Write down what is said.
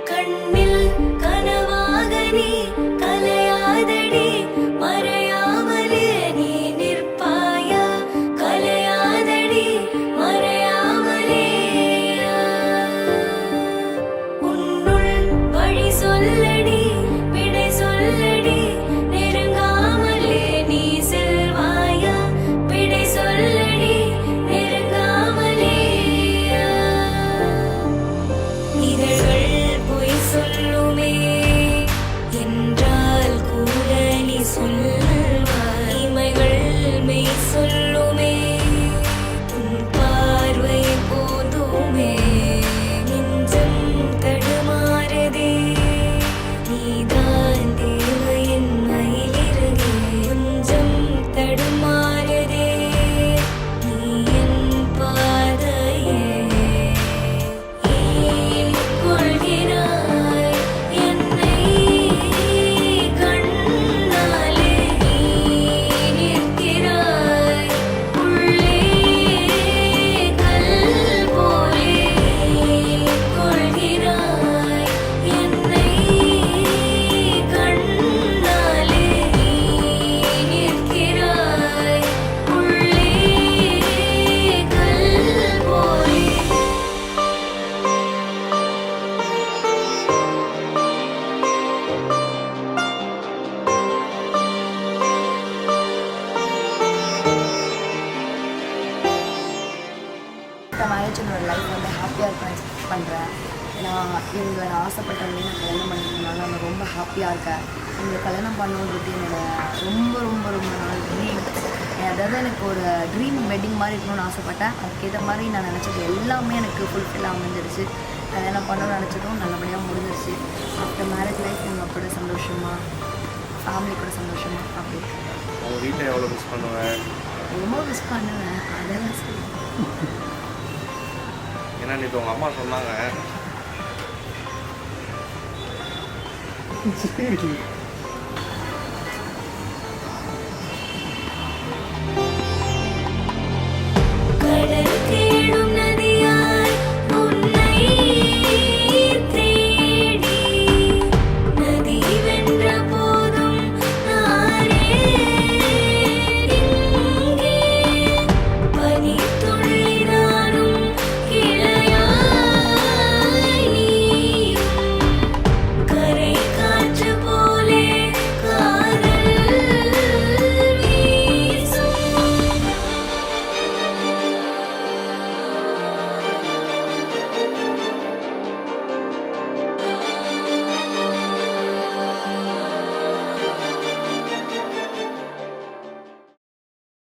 கண்ணில் கனவாக நீ கலையாதடி மறையாமலே நீ நிற்பாயா கலையாதடி மறையாமலே உன்னுள் வழி சொல்லடி விடை சொல்லடி நெருங்காமலே நீ செல்வாயா விடை சொல்லடி நெருங்காமலே இதழ்கள் பொய் சொல்லுமே என்றால் கூட நீ சொல்வாய் இமைகள் மெய் சொல்லுமே உன் பார்வை போதுமே நெஞ்சம் தடுமாறுதே நீதான் தேவையின் மயிலிறகே கொஞ்சம் தடுமாறுதே நீ என் பாதையே ஏன் கொள்கிறாய் என்னை கண்ணாலே நீ நிற்கிறாய் உள்ளே கல் போலே ஏன் கொள்கிறாய் என்னை கண்ணாலே நீ நிற்கிறாய் உள்ளே கல் போலே மேரேஜ் என்னோட லைஃப் வந்து ஹாப்பியாக இருக்க எக்ஸ்பெக்ட் பண்ணுறேன். நான் இவங்களை நான் ஆசைப்பட்டவங்களே நான் கல்யாணம் பண்ணிக்கிறதுனால நான் ரொம்ப ஹாப்பியாக இருக்கேன். இவங்களை கல்யாணம் பண்ணணுன்றது என்னோட ரொம்ப ரொம்ப ரொம்ப நாள் ட்ரீம். அதாவது எனக்கு ஒரு ட்ரீம் வெட்டிங் மாதிரி இருக்கணும்னு ஆசைப்பட்டேன். அதுக்கேற்ற மாதிரி நான் நினச்சது எல்லாமே எனக்கு ஃபுல்ஃபில் அமைஞ்சிருச்சு. கல்யாணம் பண்ணணும்னு நினச்சதும் நல்லபடியாக முடிஞ்சிருச்சு. ஆஃப்டர் மேரேஜ் லைஃப் எங்கள் கூட சந்தோஷமாக, ஃபேமிலி கூட சந்தோஷமாக அப்படி இருக்கேன். உங்கள் வீட்டை எவ்வளோ மிஸ் பண்ணுவேன்? ரொம்ப மிஸ் பண்ணுவேன். அதெல்லாம் சரி. ஏன்னா நேற்று உங்கள் அம்மா சொன்னாங்க கடல்